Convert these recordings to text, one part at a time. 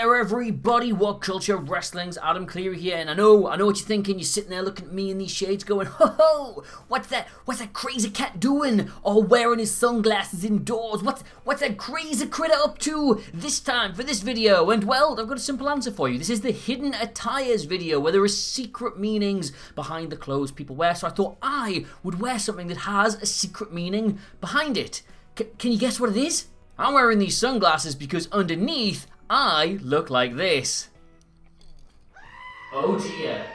there everybody, what culture wrestling's Adam Cleary here, and I know what you're thinking. You're sitting there looking at me in these shades going, ho ho, what's that crazy cat doing, all wearing his sunglasses indoors? What's that crazy critter up to this time for this video? And well, I've got a simple answer for you. This is the hidden attires video, where there are secret meanings behind the clothes people wear, so I thought I would wear something that has a secret meaning behind it. Can you guess what it is? I'm wearing these sunglasses because underneath I look like this. Oh dear.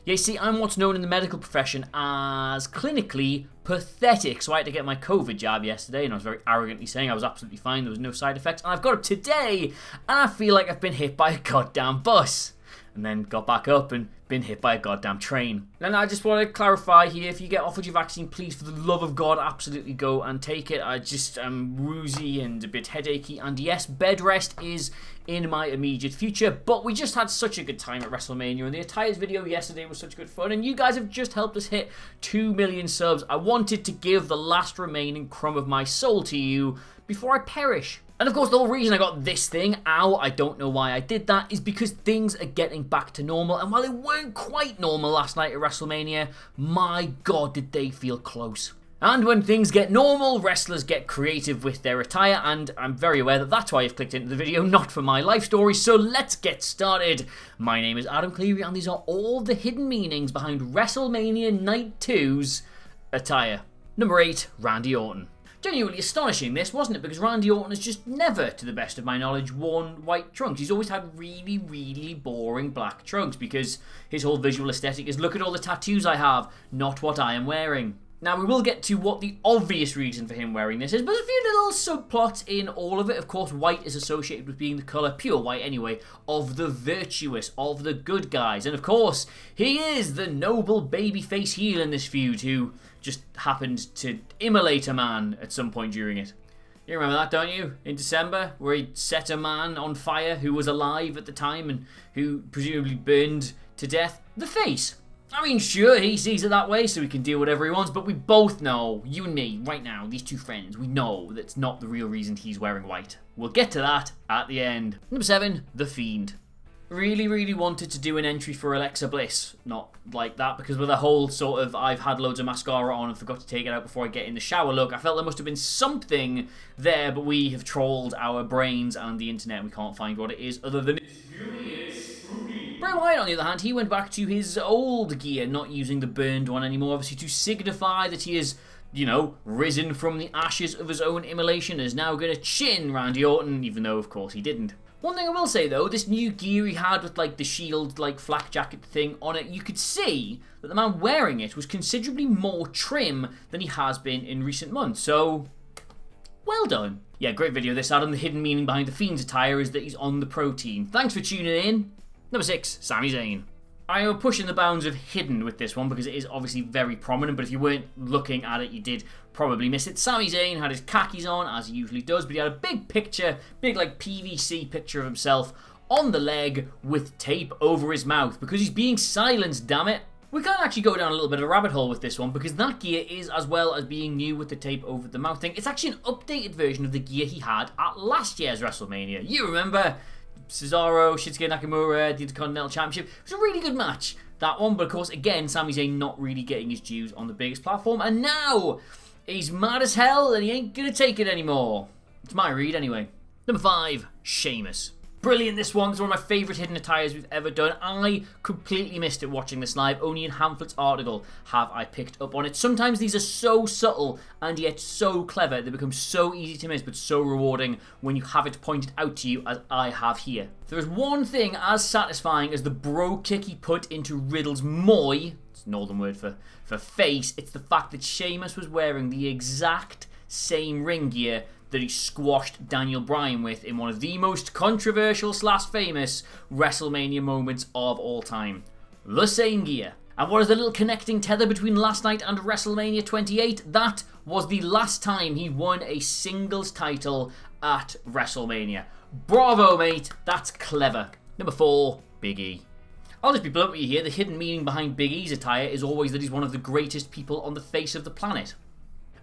Yeah, you see, I'm what's known in the medical profession as clinically pathetic. So I had to get my COVID jab yesterday, and I was very arrogantly saying I was absolutely fine, there was no side effects. And I've got it today, and I feel like I've been hit by a goddamn bus. And then got back up and been hit by a goddamn train. And I just want to clarify here, if you get offered your vaccine, please, for the love of God, absolutely go and take it. I just am woozy and a bit headachy, and yes, bed rest is in my immediate future, but we just had such a good time at WrestleMania, and the Attires video yesterday was such good fun, and you guys have just helped us hit 2 million subs. I wanted to give the last remaining crumb of my soul to you before I perish. And of course, the whole reason I got this thing, I don't know why I did that, is because things are getting back to normal. And while they weren't quite normal last night at WrestleMania, my God, did they feel close. And when things get normal, wrestlers get creative with their attire, and I'm very aware that that's why you've clicked into the video, not for my life story, so let's get started. My name is Adam Cleary, and these are all the hidden meanings behind WrestleMania Night 2's attire. Number 8, Randy Orton. Genuinely astonishing this, wasn't it? Because Randy Orton has just never, to the best of my knowledge, worn white trunks. He's always had really, really boring black trunks because his whole visual aesthetic is, look at all the tattoos I have, not what I am wearing. Now, we will get to what the obvious reason for him wearing this is, but there's a few little subplots in all of it. Of course, white is associated with being the colour, pure white anyway, of the virtuous, of the good guys. And of course, he is the noble babyface heel in this feud who just happened to immolate a man at some point during it. You remember that, don't you? In December, where he set a man on fire who was alive at the time and who presumably burned to death. The face. I mean, sure, he sees it that way, so he can do whatever he wants, but we both know, you and me, right now, these two friends, we know that's not the real reason he's wearing white. We'll get to that at the end. Number 7, The Fiend. Really wanted to do an entry for Alexa Bliss. Not like that, because with a whole sort of I've had loads of mascara on and forgot to take it out before I get in the shower look, I felt there must have been something there, but we have trolled our brains and the internet and we can't find what it is other than Bray Wyatt, on the other hand, he went back to his old gear, not using the burned one anymore, obviously to signify that he is, you know, risen from the ashes of his own immolation and is now going to chin Randy Orton, even though, of course, he didn't. One thing I will say, though, this new gear he had with, like, the shield, like, flak jacket thing on it, you could see that the man wearing it was considerably more trim than he has been in recent months, so well done. Yeah, great video this, Adam. The hidden meaning behind the Fiend's attire is that he's on the protein. Thanks for tuning in. Number 6, Sami Zayn. I am pushing the bounds of hidden with this one because it is obviously very prominent, but if you weren't looking at it, you did probably miss it. Sami Zayn had his khakis on, as he usually does, but he had a big picture, big like PVC picture of himself on the leg with tape over his mouth because he's being silenced, damn it. We can actually go down a little bit of a rabbit hole with this one because that gear is, as well as being new with the tape over the mouth thing, it's actually an updated version of the gear he had at last year's WrestleMania. You remember Cesaro, Shinsuke Nakamura, the Intercontinental Championship. It was a really good match, that one, but of course, again, Sami Zayn not really getting his dues on the biggest platform, and now he's mad as hell and he ain't gonna take it anymore. It's my read anyway. Number 5, Sheamus. Brilliant, this one. It's one of my favourite hidden attires we've ever done. I completely missed it watching this live. Only in Hamflet's article have I picked up on it. Sometimes these are so subtle and yet so clever. They become so easy to miss but so rewarding when you have it pointed out to you as I have here. There is one thing as satisfying as the bro kick he put into Riddle's moi. It's a northern word for face. It's the fact that Sheamus was wearing the exact same ring gear that he squashed Daniel Bryan with in one of the most controversial / famous WrestleMania moments of all time. The same gear. And what is the little connecting tether between last night and WrestleMania 28? That was the last time he won a singles title at WrestleMania. Bravo, mate. That's clever. Number 4, Big E. I'll just be blunt with you here. The hidden meaning behind Big E's attire is always that he's one of the greatest people on the face of the planet.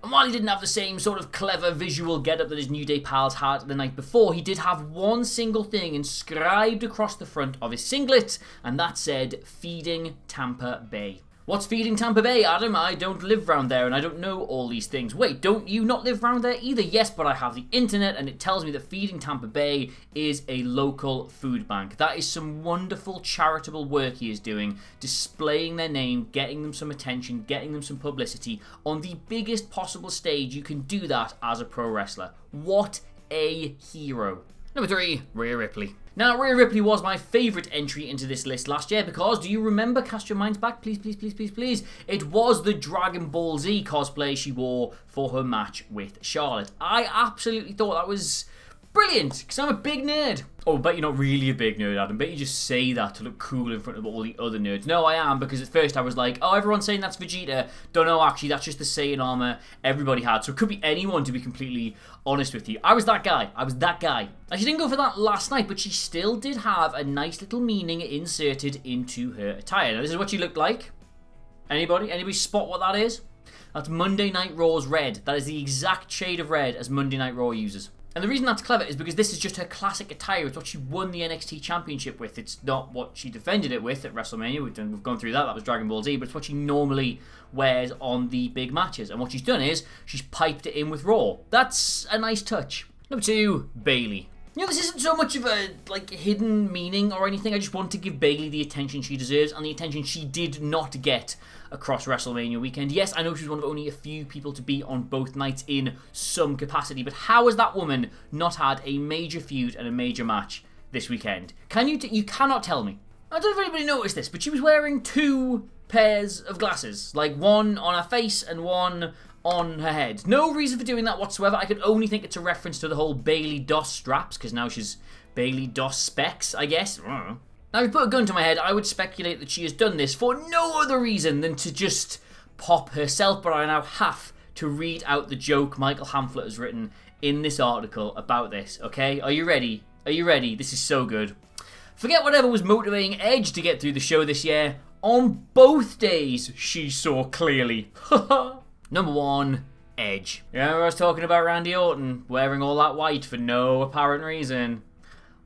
And while he didn't have the same sort of clever visual getup that his New Day pals had the night before, he did have one single thing inscribed across the front of his singlet, and that said, "Feeding Tampa Bay." What's feeding Tampa Bay, Adam? I don't live round there and I don't know all these things. Wait, don't you not live round there either? Yes, but I have the internet and it tells me that feeding Tampa Bay is a local food bank. That is some wonderful charitable work he is doing, displaying their name, getting them some attention, getting them some publicity on the biggest possible stage you can do that as a pro wrestler. What a hero. Number 3, Rhea Ripley. Now, Rhea Ripley was my favourite entry into this list last year because, do you remember, cast your minds back, please, please, please, please, please, it was the Dragon Ball Z cosplay she wore for her match with Charlotte. I absolutely thought that was brilliant, because I'm a big nerd. Oh, but you're not really a big nerd, Adam. Bet you just say that to look cool in front of all the other nerds. No, I am, because at first I was like, oh, everyone's saying that's Vegeta. Don't know, actually, that's just the Saiyan armor everybody had. So it could be anyone, to be completely honest with you. I was that guy. And she didn't go for that last night, but she still did have a nice little meaning inserted into her attire. Now, this is what she looked like. Anybody? Anybody spot what that is? That's Monday Night Raw's red. That is the exact shade of red as Monday Night Raw uses. And the reason that's clever is because this is just her classic attire. It's what she won the NXT Championship with. It's not what she defended it with at WrestleMania. We've gone through that. That was Dragon Ball Z. But it's what she normally wears on the big matches. And what she's done is she's piped it in with Raw. That's a nice touch. Number 2, Bayley. You know, this isn't so much of a hidden meaning or anything. I just want to give Bayley the attention she deserves and the attention she did not get across WrestleMania weekend. Yes, I know she was one of only a few people to be on both nights in some capacity, but how has that woman not had a major feud and a major match this weekend? You cannot tell me. I don't know if anybody noticed this, but she was wearing 2 pairs of glasses, like one on her face and one on her head. No reason for doing that whatsoever. I can only think it's a reference to the whole Bayley DOS straps, because now she's Bayley DOS specs, I guess. I don't know. Now, if you put a gun to my head, I would speculate that she has done this for no other reason than to just pop herself, but I now have to read out the joke Michael Hamflet has written in this article about this, okay? Are you ready? Are you ready? This is so good. Forget whatever was motivating Edge to get through the show this year. On both days, she saw clearly. Number 1, Edge. You remember I was talking about Randy Orton wearing all that white for no apparent reason?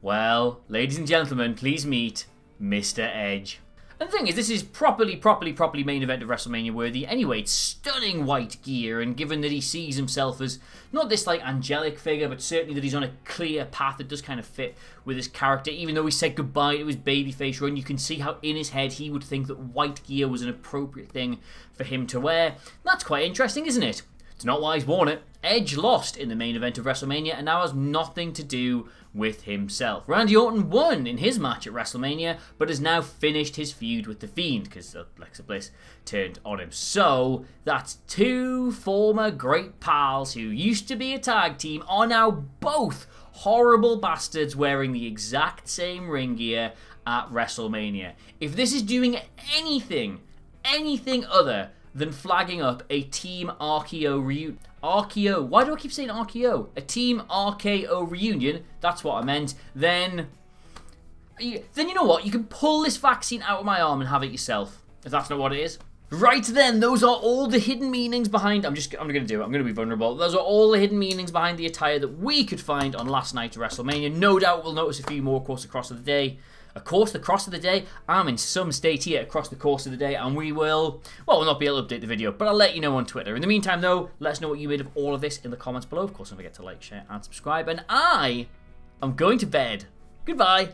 Well, ladies and gentlemen, please meet Mr. Edge. And the thing is, this is properly main event of WrestleMania worthy anyway. It's stunning white gear, and given that he sees himself as not this angelic figure, but certainly that he's on a clear path that does kind of fit with his character. Even though he said goodbye to his babyface run, you can see how in his head he would think that white gear was an appropriate thing for him to wear. That's quite interesting, isn't it? It's not why he's worn it. Edge lost in the main event of WrestleMania and now has nothing to do with himself. Randy Orton won in his match at WrestleMania, but has now finished his feud with The Fiend because Alexa Bliss turned on him. So that's 2 former great pals who used to be a tag team are now both horrible bastards wearing the exact same ring gear at WrestleMania. If this is doing anything other than flagging up a Team RKO reunion. RKO. Why do I keep saying RKO? A Team RKO reunion. That's what I meant. Then you know what? You can pull this vaccine out of my arm and have it yourself. If that's not what it is. Right then, those are all the hidden meanings behind... I'm going to do it. I'm going to be vulnerable. Those are all the hidden meanings behind the attire that we could find on last night's WrestleMania. No doubt we'll notice a few more across the course of the day. The cross of the day. I'm in some state here across the course of the day, and we'll not be able to update the video, but I'll let you know on Twitter. In the meantime, though, let us know what you made of all of this in the comments below. Of course, don't forget to like, share, and subscribe, and I am going to bed. Goodbye.